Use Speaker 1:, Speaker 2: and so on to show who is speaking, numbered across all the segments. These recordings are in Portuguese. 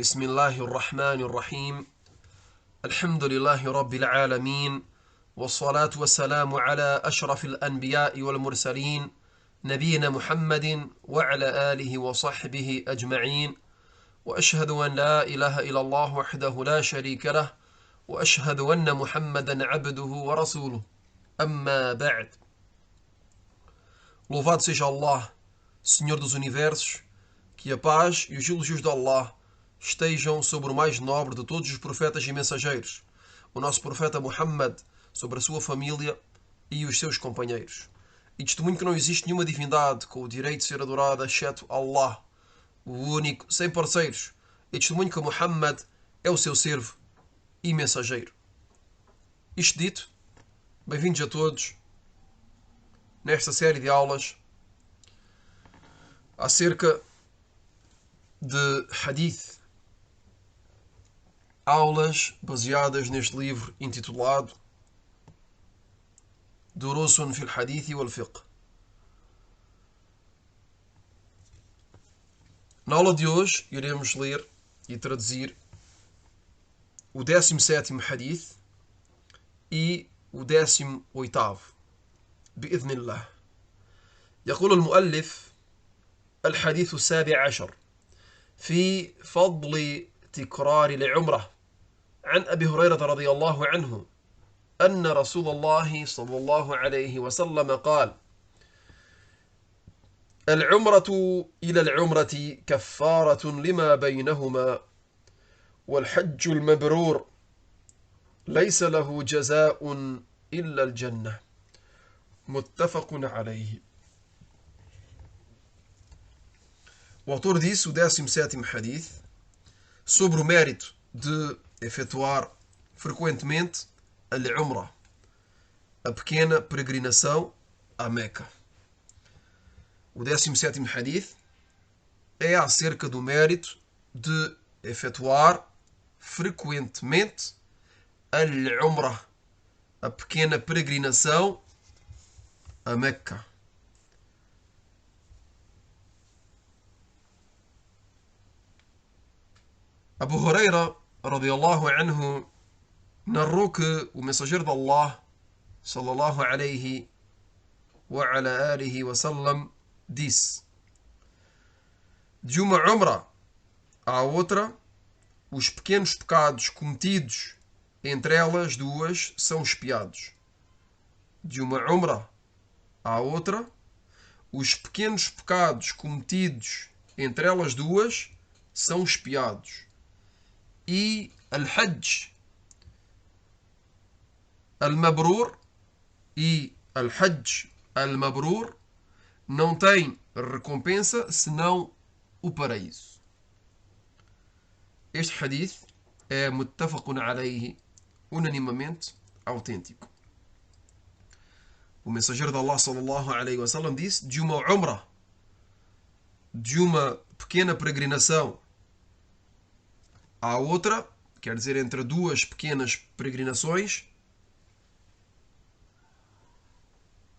Speaker 1: بسم الله الرحمن الرحيم. الحمد لله رب العالمين، والصلاة والسلام على أشرف الأنبياء والمرسلين نبينا محمد وعلى آله وصحبه أجمعين، وأشهد أن لا إله إلا الله وحده لا شريك له، وأشهد أن محمدا عبده ورسوله. أما بعد. Louvado seja Allah, Senhor dos Universos, que a paz e os elogios de Allah estejam sobre o mais nobre de todos os profetas e mensageiros, o nosso profeta Muhammad, sobre a sua família e os seus companheiros. E testemunho que não existe nenhuma divindade com o direito de ser adorada exceto Allah, o único, sem parceiros. E testemunho que Muhammad é o seu servo e mensageiro. Isto dito, bem-vindos a todos nesta série de aulas acerca de Hadith. Aulas baseadas neste livro intitulado Durusun fil Hadith wal Fiqh. Na aula de hoje iremos ler e traduzir o 17º Hadith e o 18º بإذن الله. يقول المؤلف: الحديث 17 في فضل تكرار العمرة، عن أبي هريرة رضي الله عنه أن رسول الله صلى الله عليه وسلم قال: العمرة إلى العمرة كفارة لما بينهما، والحج المبرور ليس له جزاء إلا الجنة. متفق عليه. O autor disse, o 17º hadith, sobre o mérito de efetuar frequentemente al-Umrah, a pequena peregrinação à Meca. O 17º hadith é acerca do mérito de efetuar frequentemente al-Umrah, a pequena peregrinação a Meca. Abu Huraira radiyallahu anhu narrou que o mensageiro de Allah sallallahu alayhi wa ala alihi wa sallam disse: de uma umra à outra, os pequenos pecados cometidos entre elas duas são expiados. De uma umra à outra, os pequenos pecados cometidos entre elas duas são expiados. E al-Hajj al-Mabrur e al-Hajj al-Mabrur não tem recompensa senão o paraíso. Este hadith é muttafaqun alayhi, unanimamente autêntico. O mensageiro de Allah sallallahu alayhi wa sallam disse: de uma umrah, de uma pequena peregrinação à outra, quer dizer, entre duas pequenas peregrinações,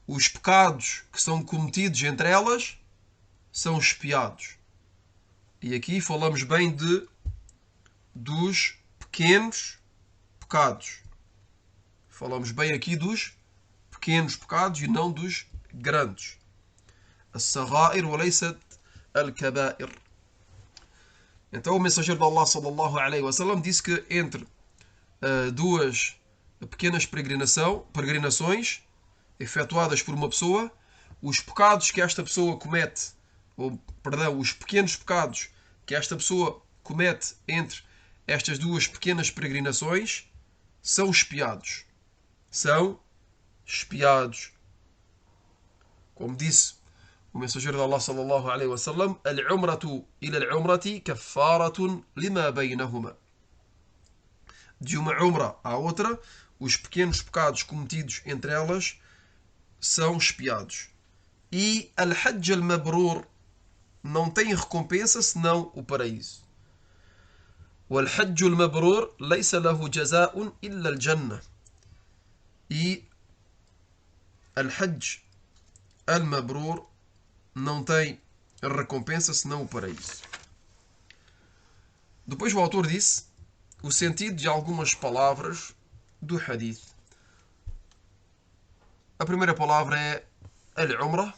Speaker 1: os pecados que são cometidos entre elas são expiados. E aqui falamos bem dos pequenos pecados. Falamos bem aqui dos pequenos pecados e não dos grandes. As-sagha'ir wa laysat al-kaba'ir. Então o mensageiro de Allah sallallahu alayhi wa sallam disse que entre duas pequenas peregrinações efetuadas por uma pessoa, os pecados que esta pessoa comete, os pequenos pecados que esta pessoa comete entre estas duas pequenas peregrinações são expiados. São expiados. Como disse o mensageiro de Allah sallallahu alayhi wa sallam: al-umratu ila al-umrati kaffaratun lima baynahuma. De uma umra à outra, os pequenos pecados cometidos entre elas são expiados. E al-Hajj al-Mabrur não tem recompensa senão o paraíso. Wal-Hajj al-Mabrur laysa lahu jazaa'un illa al-Jannah. E al-Hajj al-Mabrur não tem recompensa senão o paraíso. Depois o autor disse o sentido de algumas palavras do hadith. A primeira palavra é al-umrah,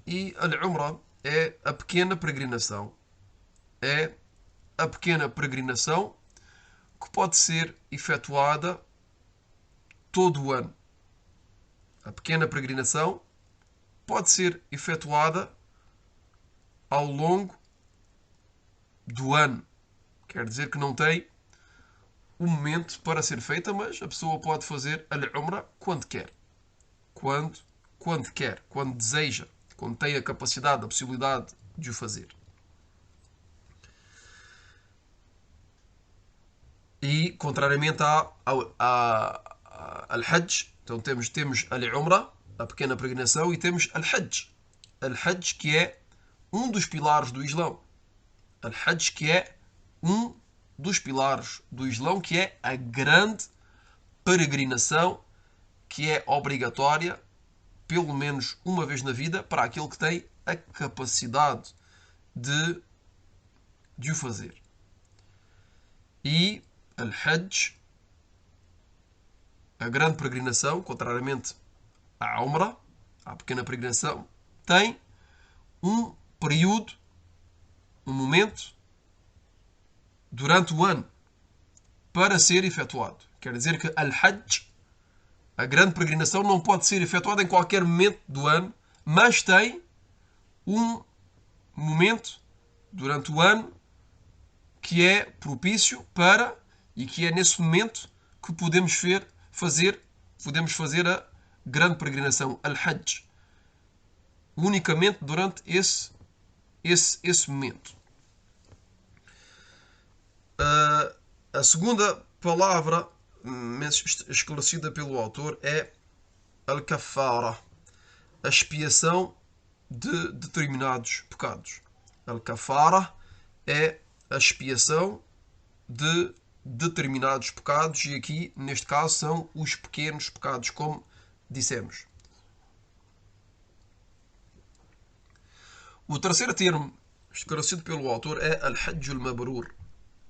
Speaker 1: e al-umrah é a pequena peregrinação. É a pequena peregrinação que pode ser efetuada todo o ano. A pequena peregrinação pode ser efetuada ao longo do ano. Quer dizer que não tem um momento para ser feita, mas a pessoa pode fazer al-umrah quando quer. Quando quer, quando deseja, quando tem a capacidade, a possibilidade de o fazer. E, contrariamente al-Hajj, então temos al-Umrah, a pequena peregrinação, e temos al-Hajj. Al-Hajj, que é um dos pilares do Islão. Al-Hajj, que é um dos pilares do Islão, que é a grande peregrinação, que é obrigatória, pelo menos uma vez na vida, para aquele que tem a capacidade de o fazer. E Al-Hajj, a grande peregrinação, contrariamente à Umrah, à pequena peregrinação, tem um período, um momento, durante o ano, para ser efetuado. Quer dizer que Al-Hajj, a grande peregrinação, não pode ser efetuada em qualquer momento do ano, mas tem um momento durante o ano que é propício para, e que é nesse momento que podemos fazer a grande peregrinação, Al-Hajj. Unicamente durante esse momento. A segunda palavra esclarecida pelo autor é Al-Kaffara, a expiação de determinados pecados. Al-Kaffara é a expiação de determinados pecados, e aqui, neste caso, são os pequenos pecados, como dissemos. O terceiro termo esclarecido pelo autor é Al-Hajj al-Mabrur.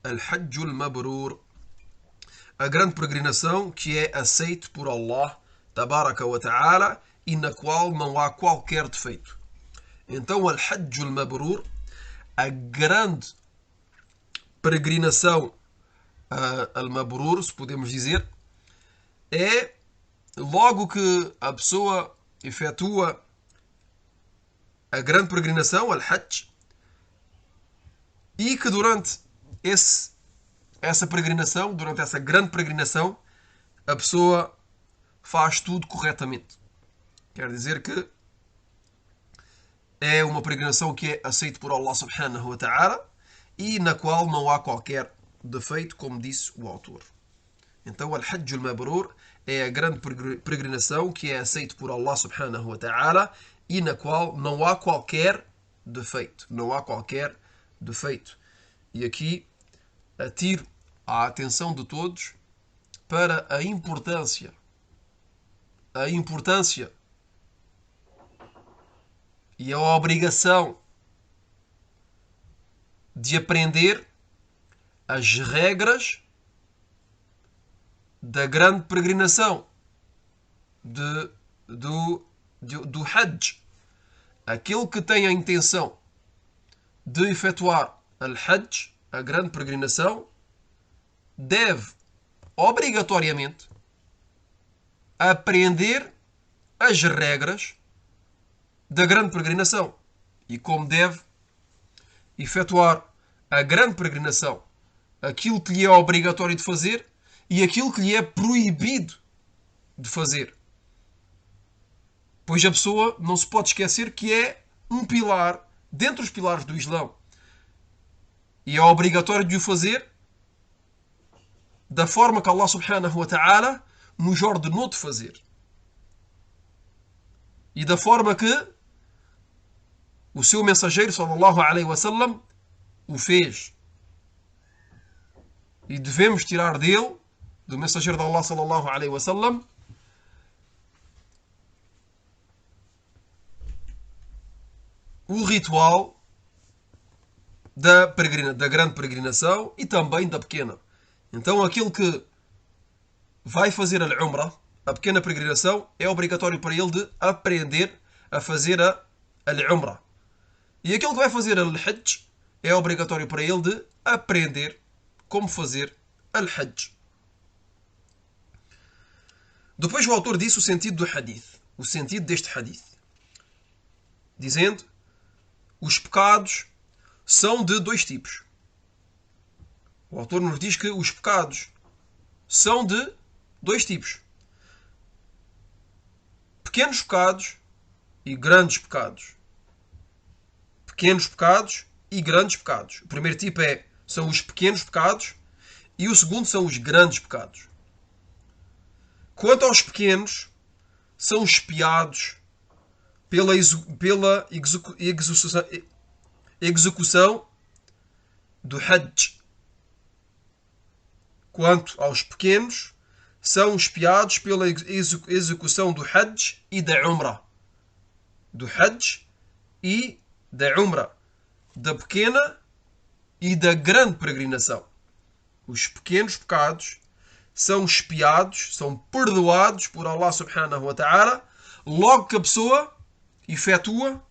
Speaker 1: Al-Hajj al-Mabrur, a grande peregrinação que é aceite por Allah Tabaraka wa Ta'ala e na qual não há qualquer defeito. Então, Al-Hajj al-Mabrur, a grande peregrinação al-Mabrur, se podemos dizer, é logo que a pessoa efetua a grande peregrinação, Al-Hajj, e que durante essa peregrinação, durante essa grande peregrinação, a pessoa faz tudo corretamente. Quer dizer que é uma peregrinação que é aceita por Allah subhanahu wa ta'ala e na qual não há qualquer defeito, como disse o autor. Então, Al-Hajj al-Mabrur é a grande peregrinação que é aceita por Allah subhanahu wa ta'ala e na qual não há qualquer defeito. Não há qualquer defeito. E aqui atiro a atenção de todos para a importância e a obrigação de aprender as regras da grande peregrinação do Hajj. Aquele que tem a intenção de efetuar Al-Hajj, a grande peregrinação, deve obrigatoriamente aprender as regras da grande peregrinação. E como deve efetuar a grande peregrinação, aquilo que lhe é obrigatório de fazer e aquilo que lhe é proibido de fazer. Pois a pessoa não se pode esquecer que é um pilar dentre os pilares do Islão. E é obrigatório de o fazer da forma que Allah subhanahu wa ta'ala nos ordenou de fazer. E da forma que o seu mensageiro sallallahu alaihi wasallam o fez. E devemos tirar dele, do mensageiro de Allah sallallahu alaihi wasallam, o ritual da grande peregrinação e também da pequena. Então aquele que vai fazer a Umrah, a pequena peregrinação, é obrigatório para ele de aprender a fazer a Umrah. E aquele que vai fazer al Hajj, é obrigatório para ele de aprender como fazer al Hajj. Depois o autor disse o sentido do hadith, o sentido deste hadith, dizendo: os pecados são de dois tipos. O autor nos diz que os pecados são de dois tipos: pequenos pecados e grandes pecados. Pequenos pecados e grandes pecados. O primeiro tipo são os pequenos pecados e o segundo são os grandes pecados. Quanto aos pequenos, são expiados pela execução do Hajj. Quanto aos pequenos, são expiados pela execução do Hajj e da Umrah. Do Hajj e da Umrah. Da pequena e da grande peregrinação. Os pequenos pecados são expiados, são perdoados por Allah subhanahu wa ta'ala logo que a pessoa efetua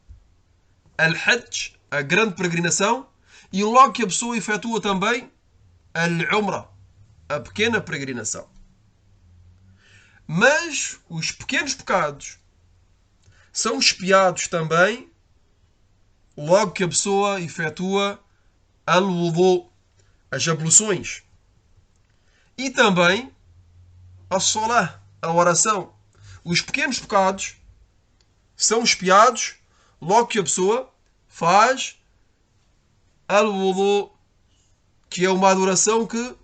Speaker 1: al-Hajj, a grande peregrinação, e logo que a pessoa efetua também al-Umrah, a pequena peregrinação. Mas os pequenos pecados são expiados também logo que a pessoa efetua al-Wudu, as abluções. E também a Salah, a oração. Os pequenos pecados são expiados logo que a pessoa faz al-Wudu, que é uma adoração que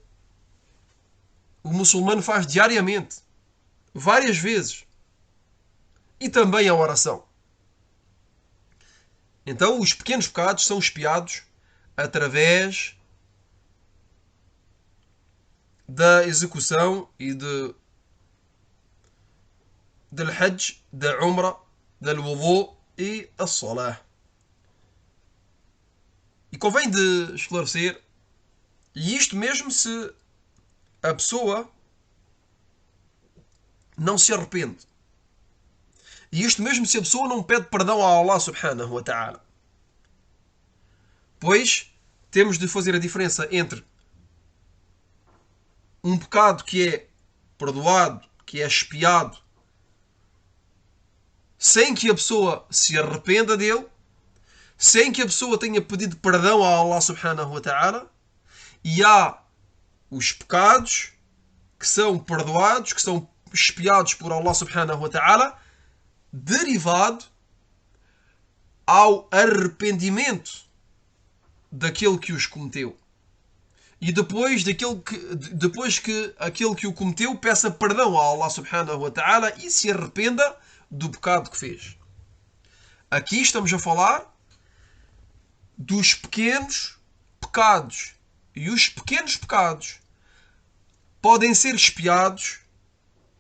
Speaker 1: o muçulmano faz diariamente, várias vezes. E também a oração. Então, os pequenos pecados são expiados através da execução e del Hajj, da Umrah, del Wudu e da Salah. E convém de esclarecer, e isto mesmo se a pessoa não se arrepende. E isto mesmo se a pessoa não pede perdão a Allah subhanahu wa ta'ala. Pois temos de fazer a diferença entre um pecado que é perdoado, que é expiado, sem que a pessoa se arrependa dele, sem que a pessoa tenha pedido perdão a Allah subhanahu wa ta'ala, e há os pecados que são perdoados, que são expiados por Allah subhanahu wa ta'ala, derivado ao arrependimento daquele que os cometeu. E depois que aquele que o cometeu peça perdão a Allah subhanahu wa ta'ala e se arrependa do pecado que fez. Aqui estamos a falar dos pequenos pecados. E os pequenos pecados podem ser expiados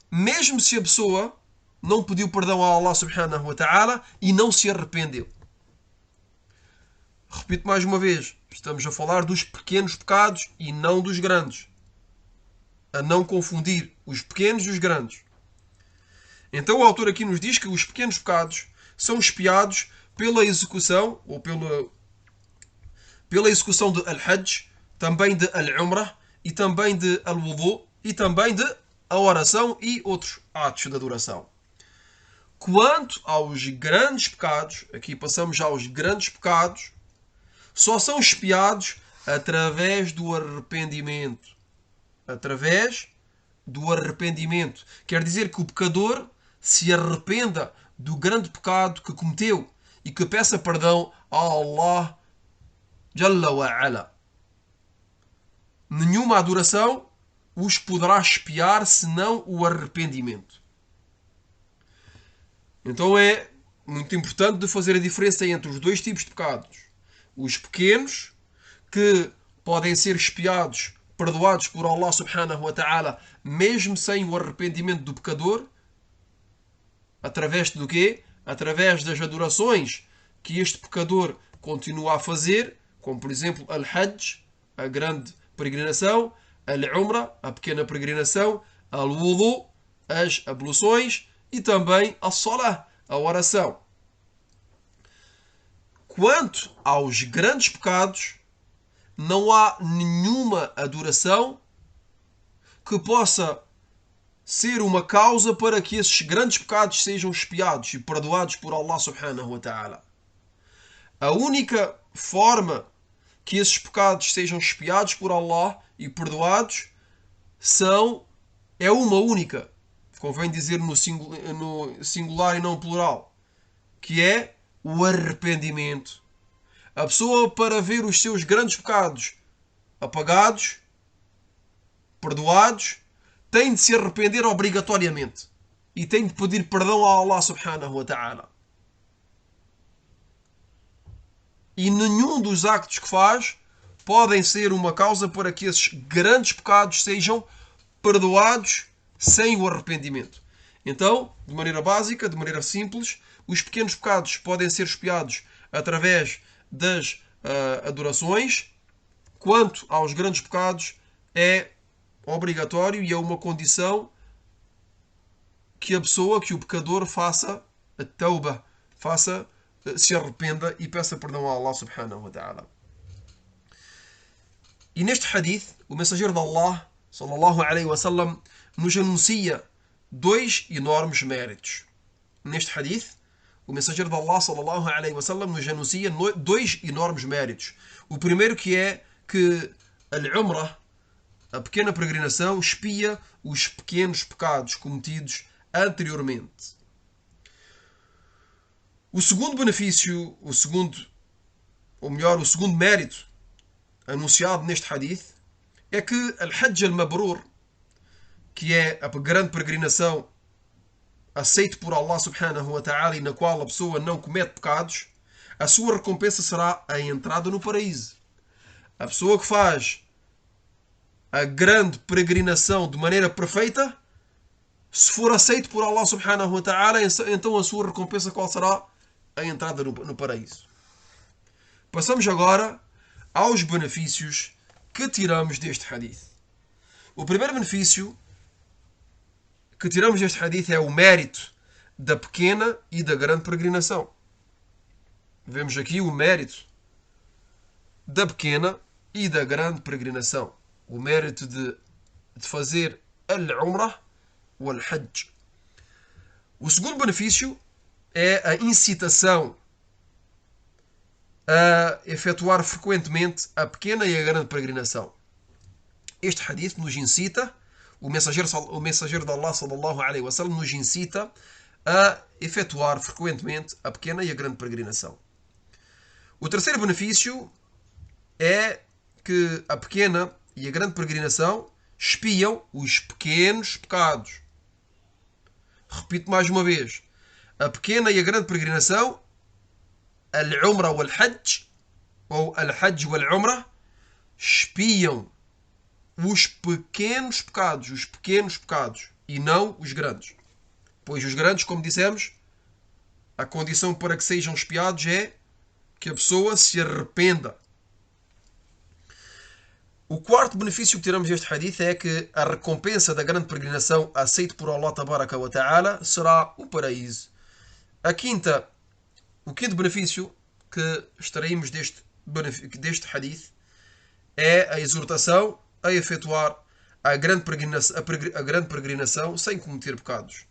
Speaker 1: mesmo se a pessoa não pediu perdão a Allah subhanahu wa ta'ala e não se arrependeu. Repito mais uma vez, estamos a falar dos pequenos pecados e não dos grandes. A não confundir os pequenos e os grandes. Então o autor aqui nos diz que os pequenos pecados são expiados pela execução, ou pela execução de al-Hajj, também de al-Umrah, e também de al-Wudu, e também de a oração e outros atos de adoração. Quanto aos grandes pecados, aqui passamos já aos grandes pecados, só são expiados através do arrependimento. Através do arrependimento. Quer dizer que o pecador se arrependa do grande pecado que cometeu e que peça perdão a Allah Jalla wa Ala. Nenhuma adoração os poderá expiar senão o arrependimento. Então é muito importante de fazer a diferença entre os dois tipos de pecados. Os pequenos, que podem ser expiados, perdoados por Allah subhanahu wa ta'ala, mesmo sem o arrependimento do pecador, através do quê? Através das adorações que este pecador continua a fazer, como por exemplo Al-Hajj, a grande peregrinação, Al-Umra, a pequena peregrinação, Al-Wudu, as abluções, e também a Salah, a oração. Quanto aos grandes pecados, não há nenhuma adoração que possa ser uma causa para que esses grandes pecados sejam expiados e perdoados por Allah subhanahu wa ta'ala. A única forma que esses pecados sejam expiados por Allah e perdoados é uma única, convém dizer no singular e não plural, que é o arrependimento. A pessoa, para ver os seus grandes pecados apagados, perdoados, tem de se arrepender obrigatoriamente e tem de pedir perdão a Allah subhanahu wa ta'ala. E nenhum dos actos que faz podem ser uma causa para que esses grandes pecados sejam perdoados sem o arrependimento. Então, de maneira básica, de maneira simples, os pequenos pecados podem ser expiados através das adorações. Quanto aos grandes pecados, é obrigatório e é uma condição que a pessoa, que o pecador faça a tauba, se arrependa e peça perdão a Allah subhanahu wa ta'ala. E neste hadith, o mensageiro de Allah, sallallahu alaihi wa sallam, nos anuncia dois enormes méritos. Neste hadith, o mensageiro de Allah, sallallahu alaihi wa sallam, nos anuncia dois enormes méritos. O primeiro que é que Al-Umrah, a pequena peregrinação, expia os pequenos pecados cometidos anteriormente. O segundo benefício, o segundo mérito anunciado neste hadith é que Al-Hajj al-Mabrur, que é a grande peregrinação aceite por Allah subhanahu wa ta'ala e na qual a pessoa não comete pecados, a sua recompensa será a entrada no paraíso. A pessoa que faz a grande peregrinação de maneira perfeita, se for aceito por Allah subhanahu wa ta'ala, então a sua recompensa qual será? A entrada no paraíso. Passamos agora aos benefícios que tiramos deste hadith. O primeiro benefício que tiramos deste hadith é o mérito da pequena e da grande peregrinação. Vemos aqui o mérito da pequena e da grande peregrinação. O mérito de fazer al-Umrah ou al-Hajj. O segundo benefício é a incitação a efetuar frequentemente a pequena e a grande peregrinação. Este hadith nos incita, o mensageiro de Allah sallallahu alaihi wasallam nos incita a efetuar frequentemente a pequena e a grande peregrinação. O terceiro benefício é que a pequena e a grande peregrinação expiam os pequenos pecados. Repito mais uma vez. A pequena e a grande peregrinação, Al-Umrah ou Al-Hajj, ou Al-Hajj ou Al-Umrah, expiam os pequenos pecados, e não os grandes. Pois os grandes, como dissemos, a condição para que sejam expiados é que a pessoa se arrependa. O quarto benefício que tiramos deste hadith é que a recompensa da grande peregrinação aceita por Allah tabaraka wa ta'ala será o paraíso. O quinto benefício que extraímos deste hadith é a exortação a efetuar a grande peregrinação sem cometer pecados.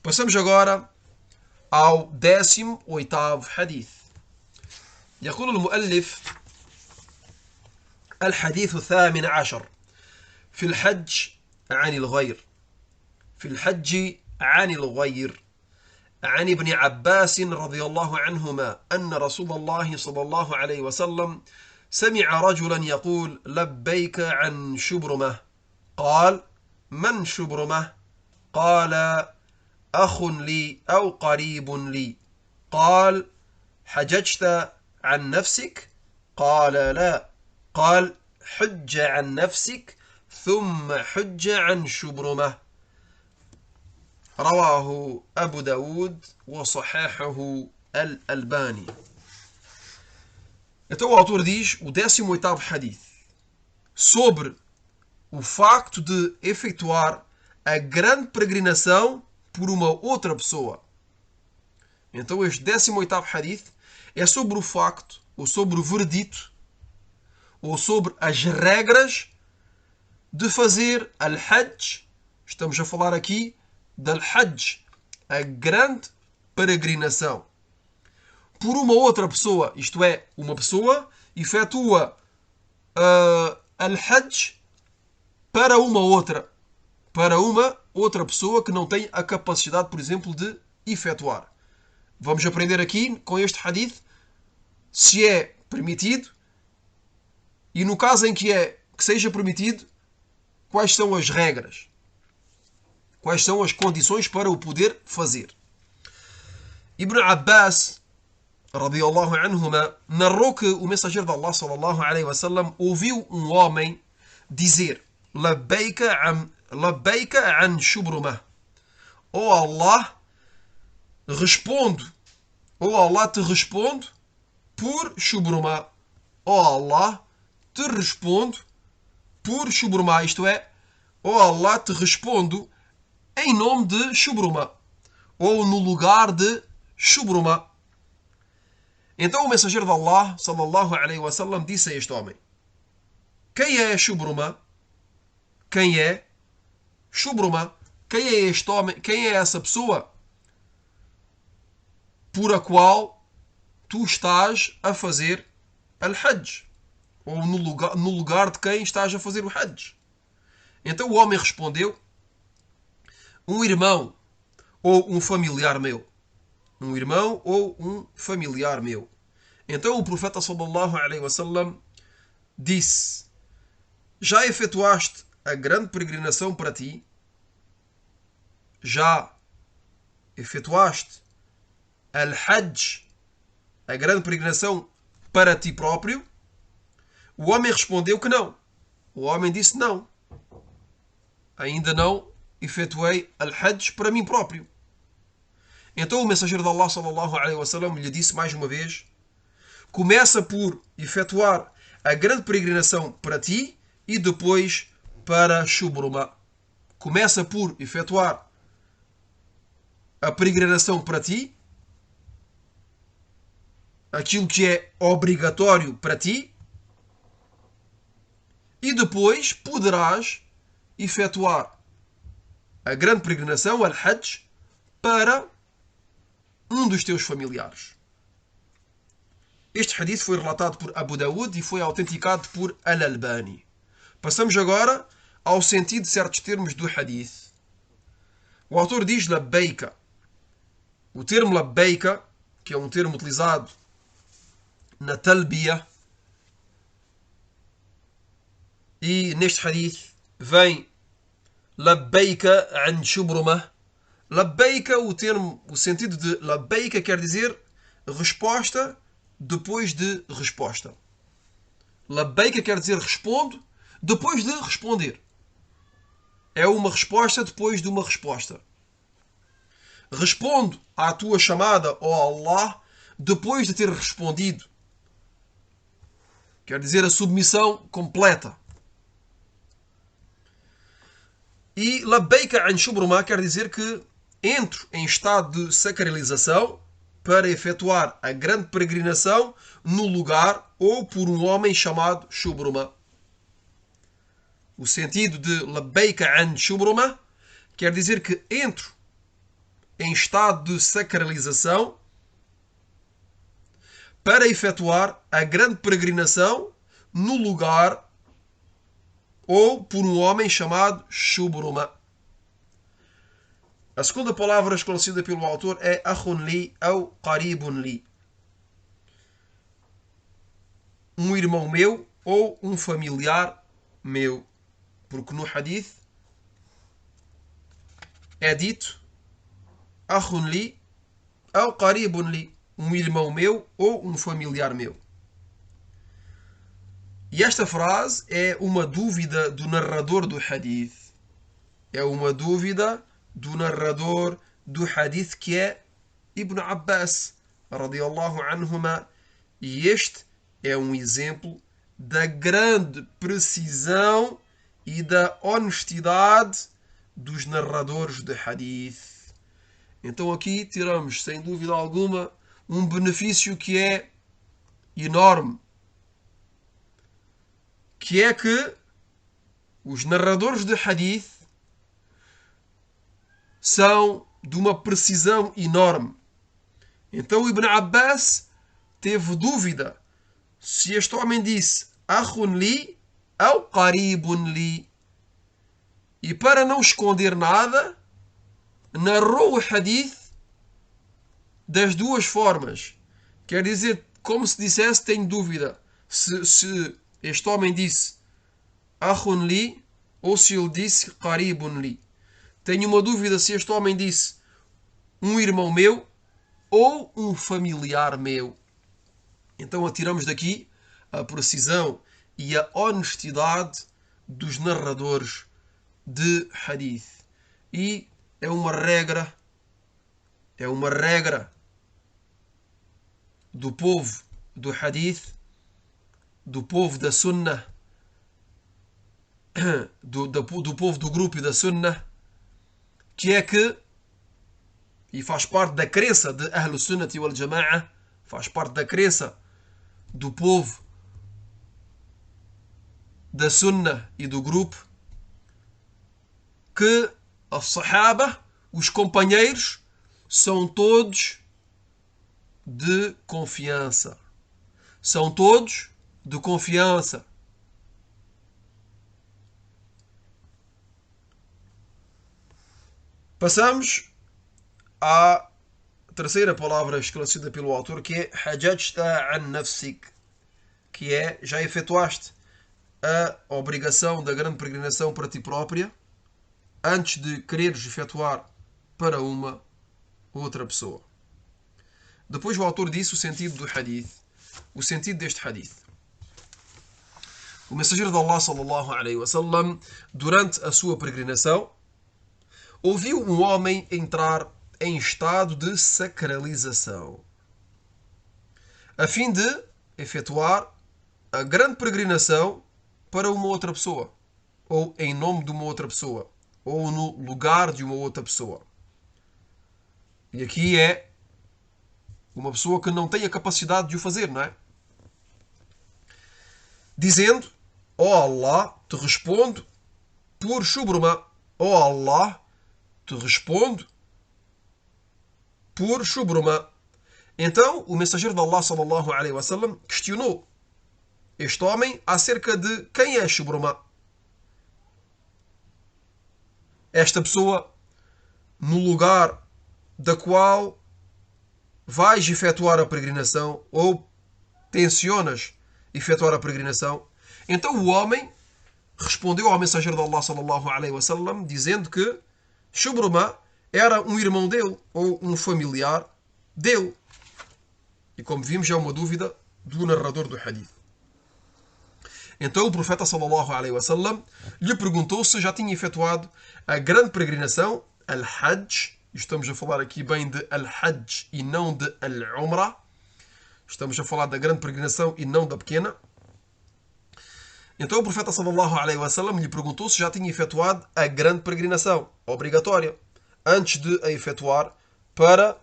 Speaker 1: Passamos agora ao 18º hadith. يقول المؤلف: الحديث 18 في الحج عن الغير عن ابن عباس رضي الله عنهما أن رسول الله صلى الله عليه وسلم سمع رجلا يقول: لبيك عن شبرمة. قال: من شبرمة؟ قال: أخ لي أو قريب لي. قال: حججت عن نفسك؟ قال: لا. قال: حج عن نفسك ثم حج عن شبرمة. رواه أبو داود وصححه al-Albani. Então o autor diz o 18º hadith sobre o facto de efetuar a grande peregrinação por uma outra pessoa. Então este 18º hadith é sobre o facto, ou sobre o veredito, ou sobre as regras de fazer al-Hajj. Estamos a falar aqui del Hajj, a grande peregrinação, por uma outra pessoa. Isto é, uma pessoa efetua al-Hajj para uma outra pessoa que não tem a capacidade, por exemplo, de efetuar. Vamos aprender aqui com este hadith se é permitido e, no caso em que seja permitido, quais são as regras, quais são as condições para o poder fazer. Ibn Abbas radiyallahu anhuma narrou que o mensageiro de Allah sallallahu alaihi wasallam ouviu um homem dizer: labbaika an shubrumah. Oh Allah, te respondo por Shubrumah. Oh Allah, te respondo por Shubrumah. Isto é, oh Allah, te respondo em nome de Shubrumah, ou no lugar de Shubrumah. Então o mensageiro de Allah sallallahu alaihi wasallam disse a este homem: quem é Shubrumah? Quem é Shubrumah? Quem é este homem? Quem é essa pessoa por a qual tu estás a fazer al-Hajj? Ou no lugar de quem estás a fazer o Hajj? Então o homem respondeu: um irmão ou um familiar meu. Um irmão ou um familiar meu. Então o profeta sallallahu alaihi wasallam disse: já efetuaste a grande peregrinação para ti? Já efetuaste al-Hajj, a grande peregrinação para ti próprio? O homem respondeu que não. O homem disse: não, ainda não efetuei al-Hajj para mim próprio. Então o mensageiro de Allah sallallahu alaihi wasallam lhe disse mais uma vez: começa por efetuar a grande peregrinação para ti e depois para Shubrumah. Começa por efetuar a peregrinação para ti, aquilo que é obrigatório para ti, e depois poderás efetuar a grande peregrinação, al-Hajj, para um dos teus familiares. Este hadith foi relatado por Abu Dawud e foi autenticado por Al-Albani. Passamos agora ao sentido de certos termos do hadith. O autor diz labbaika. O termo labbaika, que é um termo utilizado na talbiya, e neste hadith vem labbaika an shubrumah. Labbaika, o sentido de labbaika quer dizer resposta depois de resposta. Labbaika quer dizer respondo depois de responder. É uma resposta depois de uma resposta. Respondo à tua chamada, ó Allah, depois de ter respondido. Quer dizer a submissão completa. E labbaika an shubrumah quer dizer que entro em estado de sacralização para efetuar a grande peregrinação no lugar ou por um homem chamado Shubrumah. O sentido de labbaika an shubrumah quer dizer que entro em estado de sacralização para efetuar a grande peregrinação no lugar ou por um homem chamado Shubrumah. A segunda palavra esclarecida pelo autor é akhun li ou qaribun li. Um irmão meu ou um familiar meu. Porque no hadith é dito akhun li ou qaribun li. Um irmão meu ou um familiar meu. E esta frase é uma dúvida do narrador do hadith. É uma dúvida do narrador do hadith, que é Ibn Abbas radiyallahu anhuma, e este é um exemplo da grande precisão e da honestidade dos narradores de hadith. Então aqui tiramos, sem dúvida alguma, um benefício que é enorme, que é que os narradores de hadith são de uma precisão enorme. Então Ibn Abbas teve dúvida se este homem disse Akhun li ou Qaribun li. E para não esconder nada, narrou o hadith das duas formas. Quer dizer, como se dissesse, tenho dúvida se este homem disse Akhun li ou se ele disse Qaribun li. Tenho uma dúvida se este homem disse um irmão meu ou um familiar meu. Então atiramos daqui a precisão e a honestidade dos narradores de hadith. E é uma regra do povo do hadith, do povo da sunnah, do povo do grupo da sunnah, que é que, e faz parte da crença de Ahlus Sunnati wal Jama'a, faz parte da crença do povo da sunnah e do grupo, que os sahaba, os companheiros, são todos de confiança. São todos de confiança. Passamos à terceira palavra esclarecida pelo autor, que é hajajta an nafsik, que é já efetuaste a obrigação da grande peregrinação para ti própria antes de quereres efetuar para uma outra pessoa. Depois o autor disse o sentido do hadith, o sentido deste hadith. O mensageiro de Allah sallallahu alaihi wasallam, durante a sua peregrinação, ouviu um homem entrar em estado de sacralização, a fim de efetuar a grande peregrinação para uma outra pessoa, ou em nome de uma outra pessoa, ou no lugar de uma outra pessoa. E aqui é uma pessoa que não tem a capacidade de o fazer, não é? Dizendo: ó Allah, te respondo por Shubruma. Ó Allah, te respondo por Shubruma. Então, o mensageiro de Allah sallallahu alaihi wasallam questionou este homem acerca de quem é Shubruma. Esta pessoa no lugar da qual vais efetuar a peregrinação ou tencionas efetuar a peregrinação. Então o homem respondeu ao mensageiro de Allah sallallahu alaihi wasallam dizendo que Shubruma era um irmão dele ou um familiar dele. E como vimos, é uma dúvida do narrador do hadith. Então o profeta sallallahu alaihi wasallam lhe perguntou se já tinha efetuado a grande peregrinação, al-Hajj. Estamos a falar aqui bem de al-Hajj e não de al-Umrah. Estamos a falar da grande peregrinação e não da pequena. Então o profeta sallallahu alaihi wasallam lhe perguntou se já tinha efetuado a grande peregrinação obrigatória antes de a efetuar para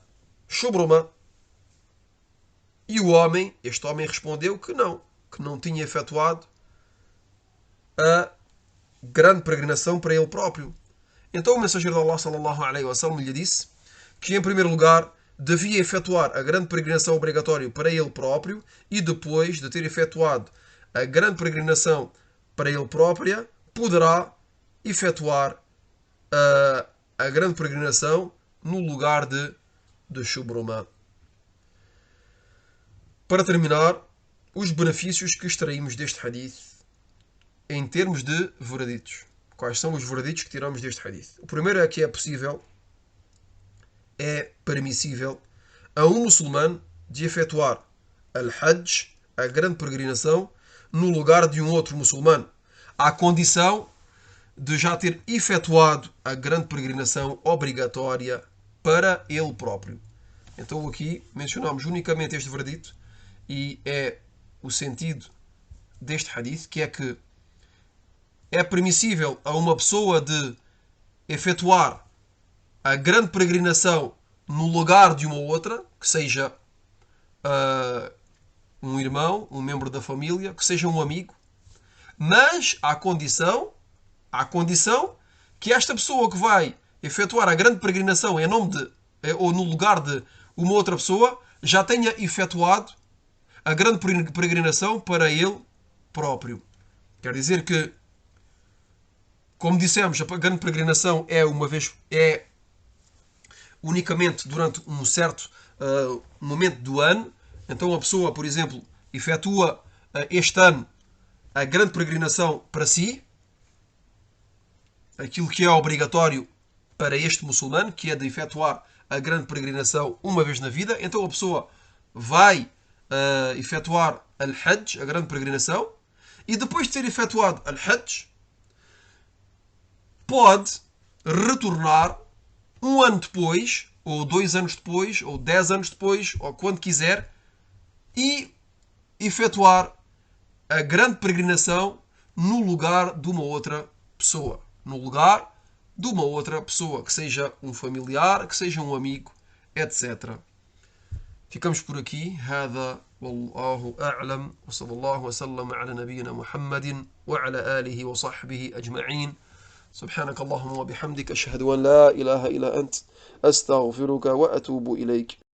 Speaker 1: Shubruma. E este homem respondeu que não tinha efetuado a grande peregrinação para ele próprio. Então o mensageiro de Allah sallallahu alaihi wasallam lhe disse que em primeiro lugar devia efetuar a grande peregrinação obrigatória para ele próprio e depois de ter efetuado a grande peregrinação para ele própria, poderá efetuar a grande peregrinação no lugar de Shubruma. Para terminar, os benefícios que extraímos deste hadith em termos de vereditos. Quais são os vereditos que tiramos deste hadith? O primeiro é que é possível, é permissível a um muçulmano de efetuar al-Hajj, a grande peregrinação, no lugar de um outro muçulmano, à condição de já ter efetuado a grande peregrinação obrigatória para ele próprio. Então aqui mencionamos unicamente este verdito e é o sentido deste hadith, que é que é permissível a uma pessoa de efetuar a grande peregrinação no lugar de uma outra, que seja um irmão, um membro da família, que seja um amigo, mas à condição que esta pessoa que vai efetuar a grande peregrinação em nome de, ou no lugar de uma outra pessoa, já tenha efetuado a grande peregrinação para ele próprio. Quer dizer que, como dissemos, a grande peregrinação é unicamente durante um certo momento do ano. Então a pessoa, por exemplo, efetua este ano a grande peregrinação para si, aquilo que é obrigatório para este muçulmano, que é de efetuar a grande peregrinação uma vez na vida. Então a pessoa vai efetuar al-Hajj, a grande peregrinação, e depois de ter efetuado al-Hajj, pode retornar um ano depois, ou 2 anos depois, ou 10 anos depois, ou quando quiser, e efetuar a grande peregrinação no lugar de uma outra pessoa. No lugar de uma outra pessoa, que seja um familiar, que seja um amigo, etc. Ficamos por aqui. هذا والله أعلم وصلى الله وسلم على نبينا محمد وعلى آله وصحبه أجمعين. سبحانك اللهم وبحمدك أشهد أن لا إله إلا أنت أستغفرك وأتوب إليك.